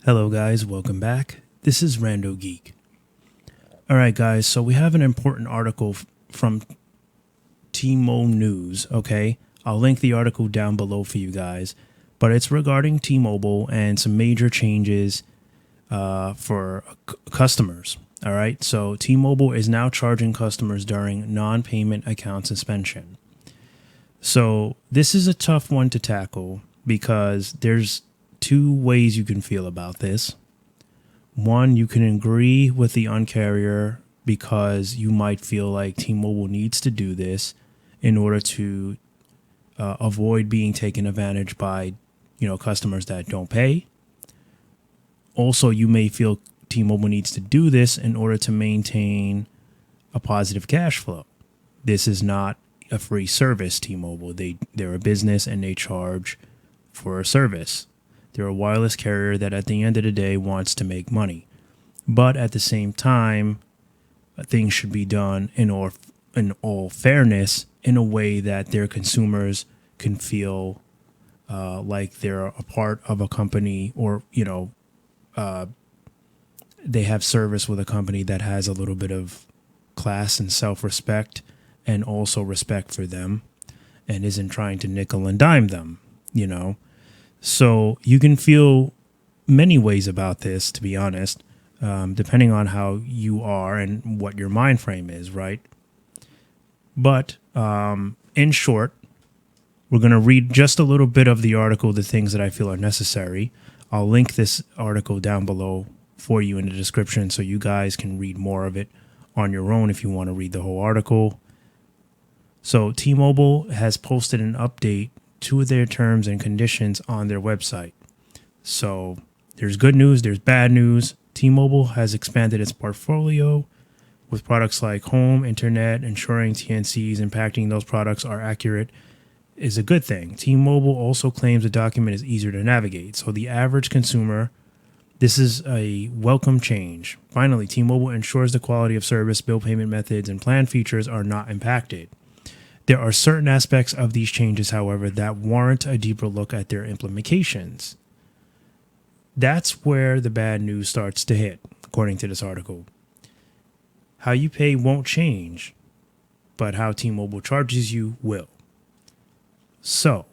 Hello guys, welcome back. This is RandoGEEK. Alright guys, so we have an important article from TMobile News, okay? I'll link the article down below for you guys, but it's regarding T-Mobile and some major changes for customers. Alright, so T-Mobile is now charging customers during non-payment account suspension. So this is a tough one to tackle because there's two ways you can feel about this. One, you can agree with the uncarrier because you might feel like T-Mobile needs to do this in order to avoid being taken advantage by, customers that don't pay. Also, you may feel T-Mobile needs to do this in order to maintain a positive cash flow. This is not a free service, T-Mobile. They're a business and they charge for a service. They're a wireless carrier that at the end of the day wants to make money. But at the same time, things should be done in all fairness in a way that their consumers can feel like they're a part of a company or, they have service with a company that has a little bit of class and self-respect and also respect for them and isn't trying to nickel and dime them, So you can feel many ways about this, to be honest, depending on how you are and what your mind frame is, right? But in short, we're going to read just a little bit of the article, the things that I feel are necessary. I'll link this article down below for you in the description so you guys can read more of it on your own if you want to read the whole article. So T-Mobile has posted an update to their terms and conditions on their website. So there's good news, there's bad news. T-Mobile has expanded its portfolio with products like home, internet, ensuring TNCs impacting those products are accurate is a good thing. T-Mobile also claims the document is easier to navigate. So the average consumer, this is a welcome change. Finally, T-Mobile ensures the quality of service, bill payment methods, and plan features are not impacted. There are certain aspects of these changes, however, that warrant a deeper look at their implications. That's where the bad news starts to hit, according to this article. How you pay won't change, but how T-Mobile charges you will. So,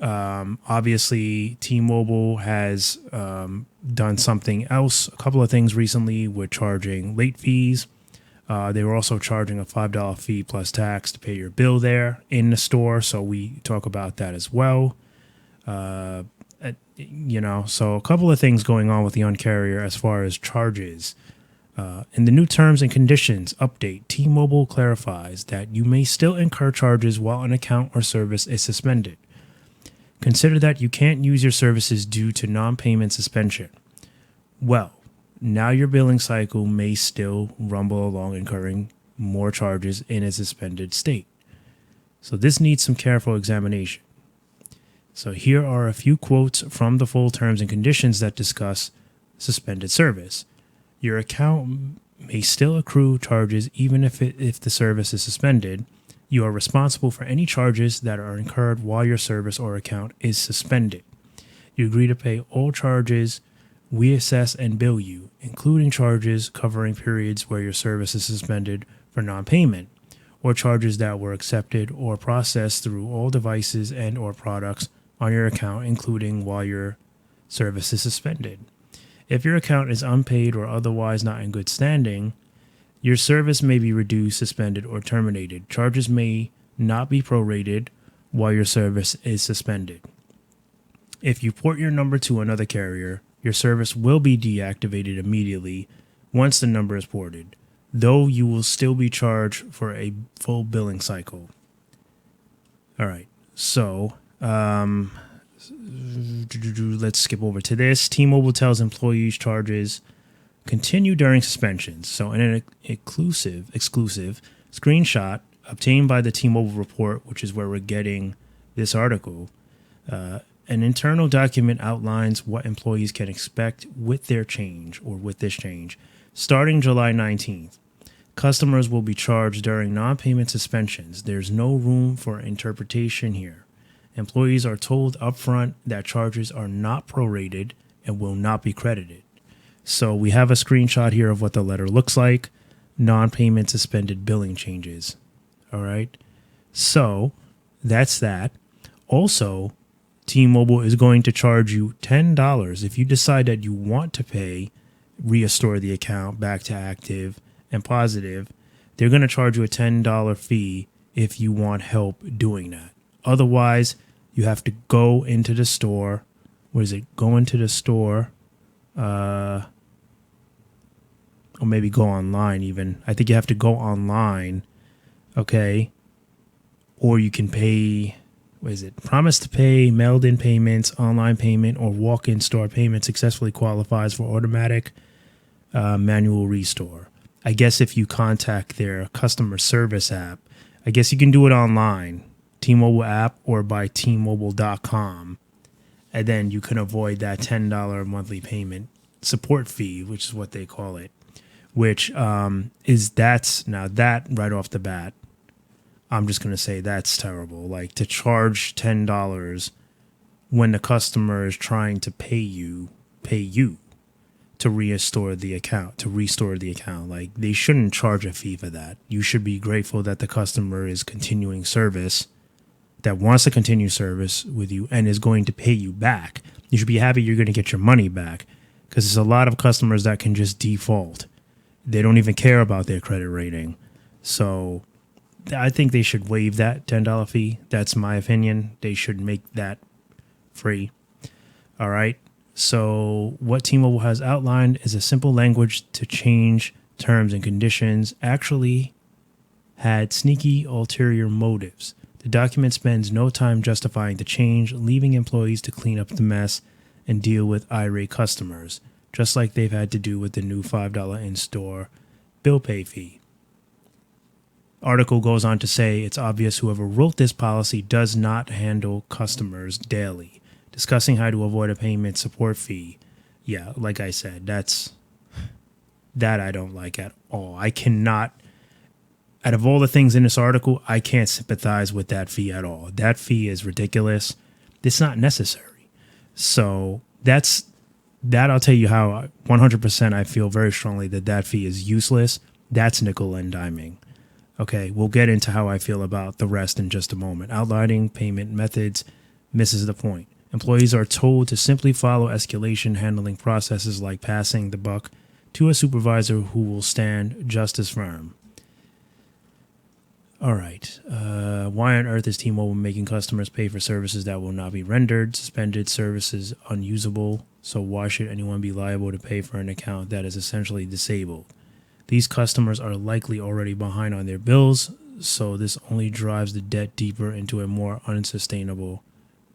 obviously, T-Mobile has done something else, a couple of things recently with charging late fees. They were also charging a $5 fee plus tax to pay your bill there in the store. So we talk about that as well. So a couple of things going on with the uncarrier as far as charges. In the new terms and conditions update, T-Mobile clarifies that you may still incur charges while an account or service is suspended. Consider that you can't use your services due to non-payment suspension. Well, now your billing cycle may still rumble along, incurring more charges in a suspended state. So this needs some careful examination. So here are a few quotes from the full terms and conditions that discuss suspended service. Your account may still accrue charges even if the service is suspended. You are responsible for any charges that are incurred while your service or account is suspended. You agree to pay all charges we assess and bill you, including charges covering periods where your service is suspended for non-payment, or charges that were accepted or processed through all devices and or products on your account, including while your service is suspended. If your account is unpaid or otherwise not in good standing, your service may be reduced, suspended, or terminated. Charges may not be prorated while your service is suspended. If you port your number to another carrier, your service will be deactivated immediately once the number is ported, though you will still be charged for a full billing cycle. All right, so let's skip over to this. T-Mobile tells employees charges continue during suspensions. So in an exclusive screenshot obtained by the T-Mobile report, which is where we're getting this article, an internal document outlines what employees can expect with their change or with this change. Starting July 19th, customers will be charged during non-payment suspensions. There's no room for interpretation here. Employees are told upfront that charges are not prorated and will not be credited. So we have a screenshot here of what the letter looks like. Non-payment suspended billing changes. All right. So that's that. Also, T-Mobile is going to charge you $10 if you decide that you want to pay, restore the account back to active and positive. They're going to charge you a $10 fee if you want help doing that. Otherwise, you have to go into the store. What is it? Go into the store. Or maybe go online even. I think you have to go online. Okay. Or you can pay, what is it? Promise to pay, mailed in payments, online payment, or walk-in store payment successfully qualifies for automatic manual restore. I guess if you contact their customer service app, I guess you can do it online, T-Mobile app or by tmobile.com. And then you can avoid that $10 monthly payment support fee, which is what they call it, which that's now that right off the bat. I'm just going to say that's terrible. Like to charge $10 when the customer is trying to pay you to restore the account. Like they shouldn't charge a fee for that. You should be grateful that the customer is continuing service, that wants to continue service with you and is going to pay you back. You should be happy you're going to get your money back, because there's a lot of customers that can just default. They don't even care about their credit rating. So I think they should waive that $10 fee. That's my opinion. They should make that free. All right. So what T-Mobile has outlined is a simple language to change terms and conditions actually had sneaky ulterior motives. The document spends no time justifying the change, leaving employees to clean up the mess and deal with irate customers, just like they've had to do with the new $5 in-store bill pay fee. Article goes on to say it's obvious whoever wrote this policy does not handle customers daily, discussing how to avoid a payment support fee. Yeah, like I said, that I don't like at all. I cannot, out of all the things in this article, I can't sympathize with that fee at all. That fee is ridiculous. It's not necessary. So that I'll tell you how 100% I feel very strongly that fee is useless. That's nickel and diming. Okay, we'll get into how I feel about the rest in just a moment. Outlining payment methods misses the point. Employees are told to simply follow escalation handling processes like passing the buck to a supervisor who will stand just as firm. All right. Why on earth is T-Mobile making customers pay for services that will not be rendered? Suspended services unusable. So why should anyone be liable to pay for an account that is essentially disabled? These customers are likely already behind on their bills, so this only drives the debt deeper into a more unsustainable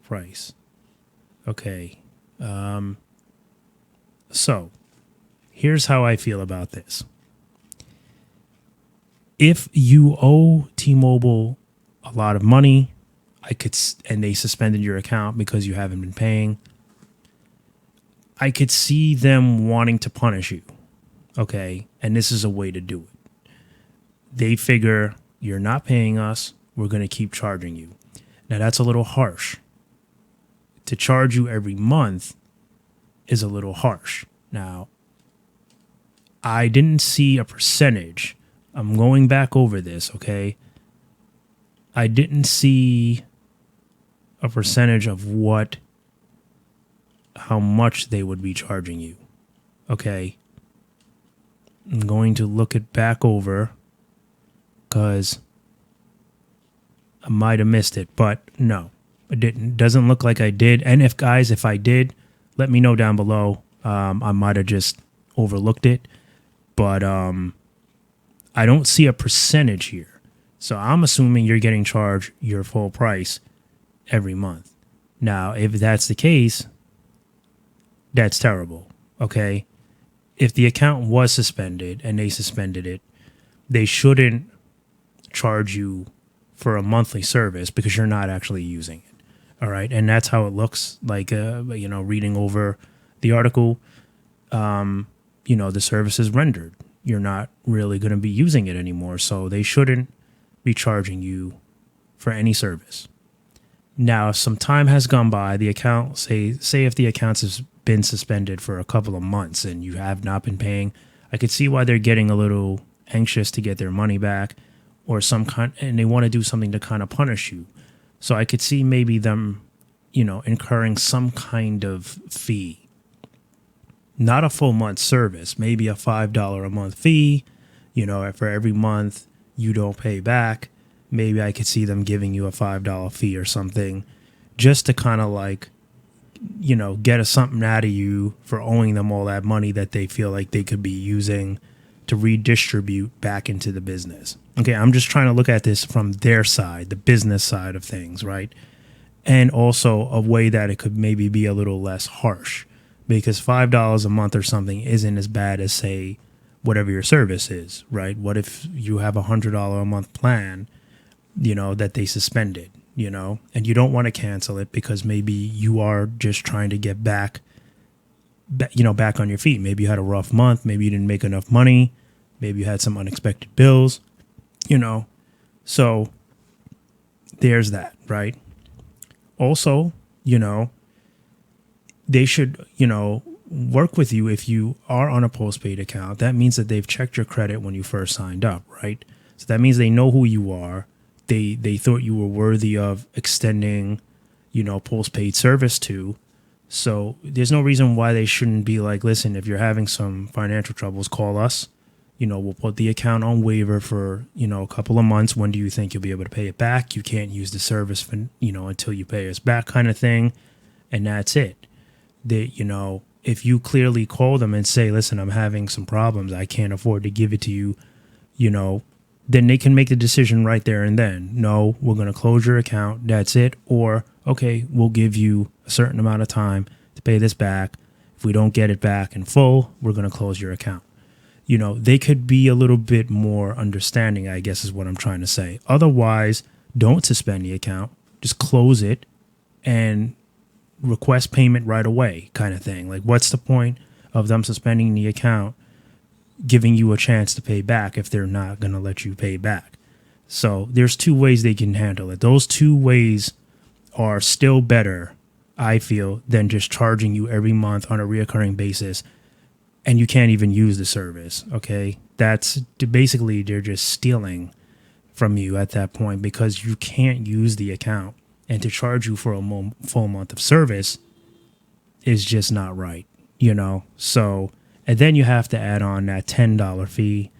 price. Okay. So here's how I feel about this. If you owe T-Mobile a lot of money, and they suspended your account because you haven't been paying, I could see them wanting to punish you. Okay, and this is a way to do it. They figure you're not paying us, we're going to keep charging you. Now that's a little harsh. To charge you every month is a little harsh. Now, I didn't see a percentage. I'm going back over this, okay? I didn't see a percentage of how much they would be charging you, okay? I'm going to look it back over because I might have missed it, but no, I didn't. Doesn't look like I did. And if I did, let me know down below. I might have just overlooked it, but I don't see a percentage here. So I'm assuming you're getting charged your full price every month. Now, if that's the case, that's terrible. Okay. If the account was suspended and they suspended it, they shouldn't charge you for a monthly service because you're not actually using it. All right. And that's how it looks like, reading over the article, the service is rendered. You're not really going to be using it anymore. So they shouldn't be charging you for any service. Now, if some time has gone by, the account, say if the account has been suspended for a couple of months and you have not been paying, I could see why they're getting a little anxious to get their money back or some kind, and they want to do something to kind of punish you. So I could see maybe them, incurring some kind of fee, not a full month service, maybe a $5 a month fee, for every month you don't pay back. Maybe I could see them giving you a $5 fee or something just to kind of like, get something out of you for owing them all that money that they feel like they could be using to redistribute back into the business. Okay, I'm just trying to look at this from their side, the business side of things, right? And also a way that it could maybe be a little less harsh, because $5 a month or something isn't as bad as, say, whatever your service is, right? What if you have $100 a month plan, that they suspended, and you don't want to cancel it because maybe you are just trying to get back on your feet. Maybe you had a rough month. Maybe you didn't make enough money. Maybe you had some unexpected bills, so there's that, right? Also, they should, work with you if you are on a postpaid account. That means that they've checked your credit when you first signed up, right? So that means they know who you are. They thought you were worthy of extending, postpaid service to. So there's no reason why they shouldn't be like, listen, if you're having some financial troubles, call us. We'll put the account on waiver for, a couple of months. When do you think you'll be able to pay it back? You can't use the service for, until you pay us back, kind of thing. And that's it. They, if you clearly call them and say, listen, I'm having some problems, I can't afford to give it to you, then they can make the decision right there and then. No, we're going to close your account. That's it. Or, okay, we'll give you a certain amount of time to pay this back. If we don't get it back in full, we're going to close your account. They could be a little bit more understanding, I guess is what I'm trying to say. Otherwise, don't suspend the account. Just close it and request payment right away, kind of thing. Like, what's the point of them suspending the account, giving you a chance to pay back if they're not going to let you pay back? So there's two ways they can handle it. Those two ways are still better, I feel, than just charging you every month on a reoccurring basis and you can't even use the service. Okay, that's basically, they're just stealing from you at that point because you can't use the account, and to charge you for a full month of service is just not right, So, and then you have to add on that $10 fee,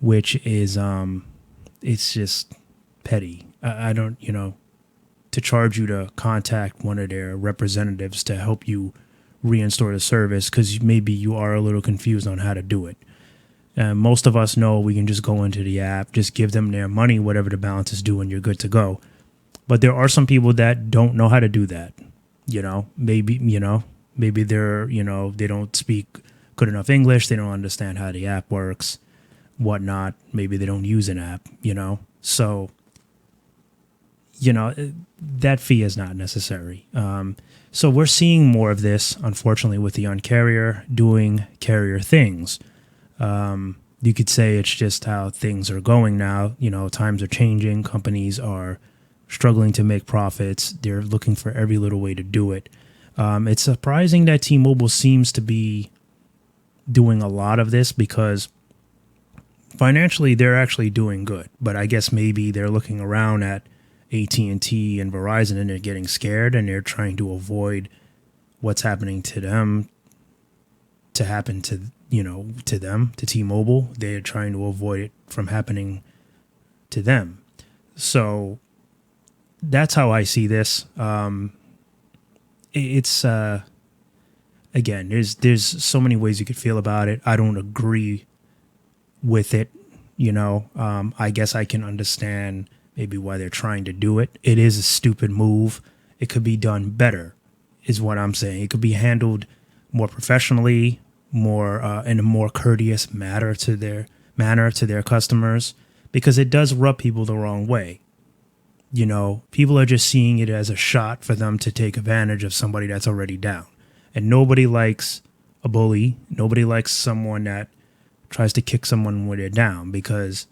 which is it's just petty. I don't, to charge you to contact one of their representatives to help you reinstall the service because maybe you are a little confused on how to do it. Most of us know we can just go into the app, just give them their money, whatever the balance is due, and you're good to go. But there are some people that don't know how to do that. Maybe they're, they don't speak good enough English. They don't understand how the app works, whatnot. Maybe they don't use an app, So, that fee is not necessary. So we're seeing more of this, unfortunately, with the Un-carrier doing carrier things. You could say it's just how things are going now. Times are changing. Companies are struggling to make profits. They're looking for every little way to do it. It's surprising that T-Mobile seems to be doing a lot of this because financially they're actually doing good. But I guess maybe they're looking around at AT&T and Verizon and they're getting scared and they're trying to avoid what's happening to them to happen to, to them, to T-Mobile. They're trying to avoid it from happening to them. So that's how I see this. It's again, there's so many ways you could feel about it. I don't agree with it. I guess I can understand maybe why they're trying to do it. It is a stupid move. It could be done better, is what I'm saying. It could be handled more professionally, more in a more courteous manner to their customers, because it does rub people the wrong way. People are just seeing it as a shot for them to take advantage of somebody that's already down. And nobody likes a bully. Nobody likes someone that tries to kick someone when they're down because,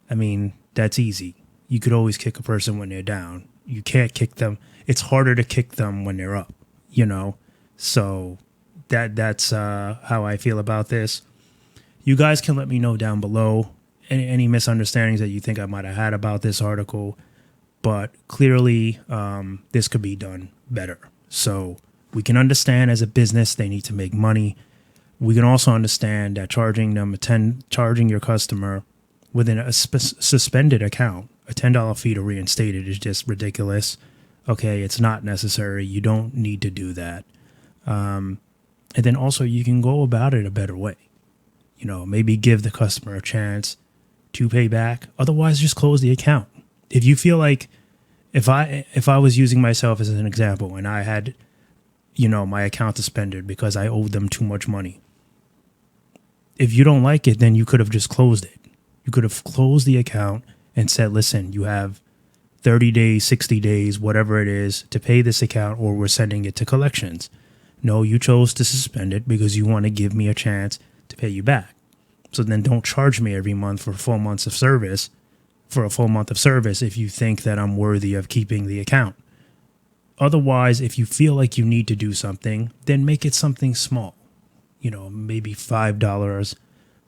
that's easy. You could always kick a person when they're down. You can't kick them. It's harder to kick them when they're up, you know? So that's how I feel about this. You guys can let me know down below any misunderstandings that you think I might have had about this article, but clearly this could be done better. So we can understand as a business they need to make money. We can also understand that charging your customer within a suspended account, a $10 fee to reinstate it is just ridiculous. Okay, it's not necessary. You don't need to do that. And then also you can go about it a better way. You know, maybe give the customer a chance to pay back. Otherwise, just close the account. If you feel like, if I was using myself as an example and I had, you know, my account suspended because I owed them too much money. If you don't like it, then you could have just closed it. You could have closed the account and said, listen, you have 30 days, 60 days, whatever it is, to pay this account, or we're sending it to collections. No, you chose to suspend it because you want to give me a chance to pay you back. So then don't charge me every month for 4 months of service, for a full month of service, if you think that I'm worthy of keeping the account. Otherwise, if you feel like you need to do something, then make it something small. You know, maybe $5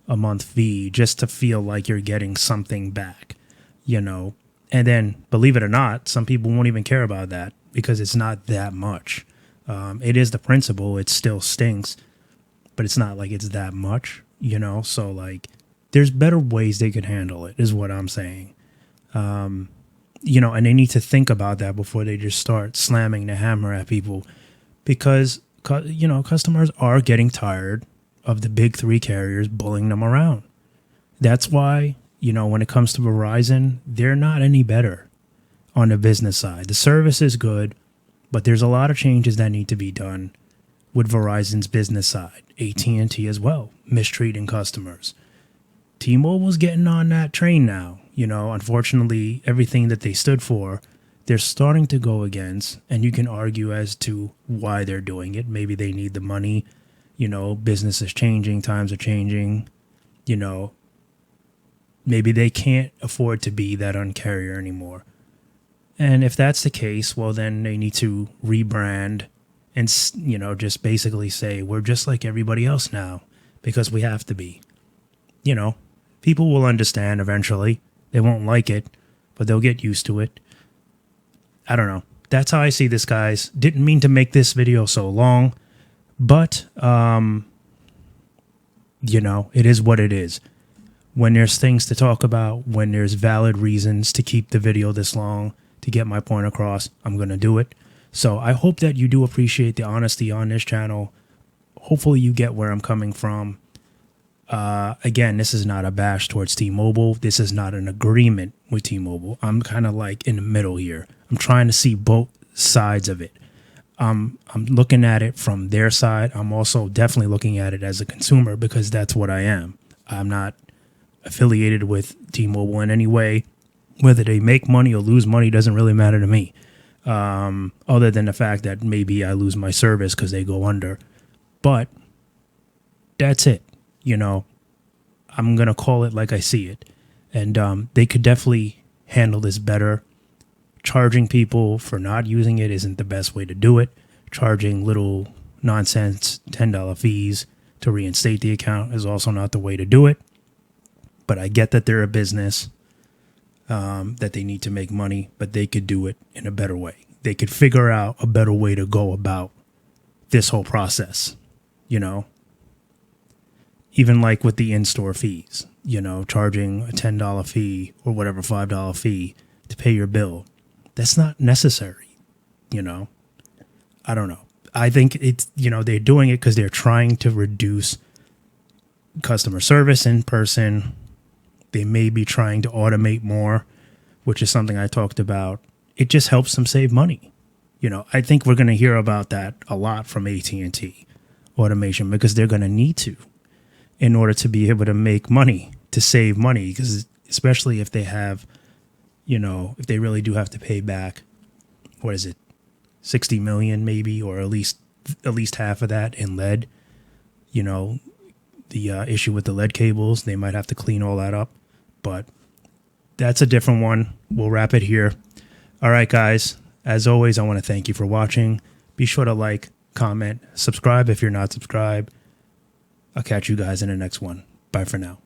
a month fee just to feel like you're getting something back, you know. And then, believe it or not, some people won't even care about that because it's not that much. It is the principle. It still stinks, but it's not like it's that much, you know. So, like, there's better ways they could handle it, is what I'm saying. You know, and they need to think about that before they just start slamming the hammer at people, because, you know, customers are getting tired of the big three carriers bullying them around. That's why, you know, when it comes to Verizon, they're not any better on the business side. The service is good, but there's a lot of changes that need to be done with Verizon's business side. AT&T as well, mistreating customers. T-Mobile's getting on that train now. You know, unfortunately, everything that they stood for, they're starting to go against, and you can argue as to why they're doing it. Maybe they need the money. You know, business is changing, times are changing. You know, maybe they can't afford to be that uncarrier anymore. And if that's the case, well, then they need to rebrand and, you know, just basically say, we're just like everybody else now because we have to be. You know, people will understand eventually. They won't like it, but they'll get used to it. I don't know. That's how I see this, guys. Didn't mean to make this video so long, but, you know, it is what it is. When there's things to talk about, when there's valid reasons to keep the video this long, to get my point across, I'm going to do it. So I hope that you do appreciate the honesty on this channel. Hopefully you get where I'm coming from. Again, this is not a bash towards T-Mobile. This is not an agreement with T-Mobile. I'm kind of like in the middle here. I'm trying to see both sides of it. I'm looking at it from their side. I'm also definitely looking at it as a consumer because that's what I am. I'm not affiliated with T-Mobile in any way. Whether they make money or lose money doesn't really matter to me. Other than the fact that maybe I lose my service because they go under. But that's it. You know, I'm going to call it like I see it. And they could definitely handle this better. Charging people for not using it isn't the best way to do it. Charging little nonsense $10 fees to reinstate the account is also not the way to do it. But I get that they're a business, that they need to make money, but they could do it in a better way. They could figure out a better way to go about this whole process, you know. Even like with the in-store fees, you know, charging a $10 fee or whatever, $5 fee to pay your bill. That's not necessary, you know. I don't know. I think it's, you know, they're doing it because they're trying to reduce customer service in person. They may be trying to automate more, which is something I talked about. It just helps them save money. You know, I think we're going to hear about that a lot from AT&T automation because they're going to need to, in order to be able to make money, to save money, because especially if they have, you know, if they really do have to pay back, what is it, 60 million maybe, or at least half of that in lead, you know, the issue with the lead cables, they might have to clean all that up, but that's a different one. We'll wrap it here. All right, guys. As always, I want to thank you for watching. Be sure to like, comment, subscribe if you're not subscribed. I'll catch you guys in the next one. Bye for now.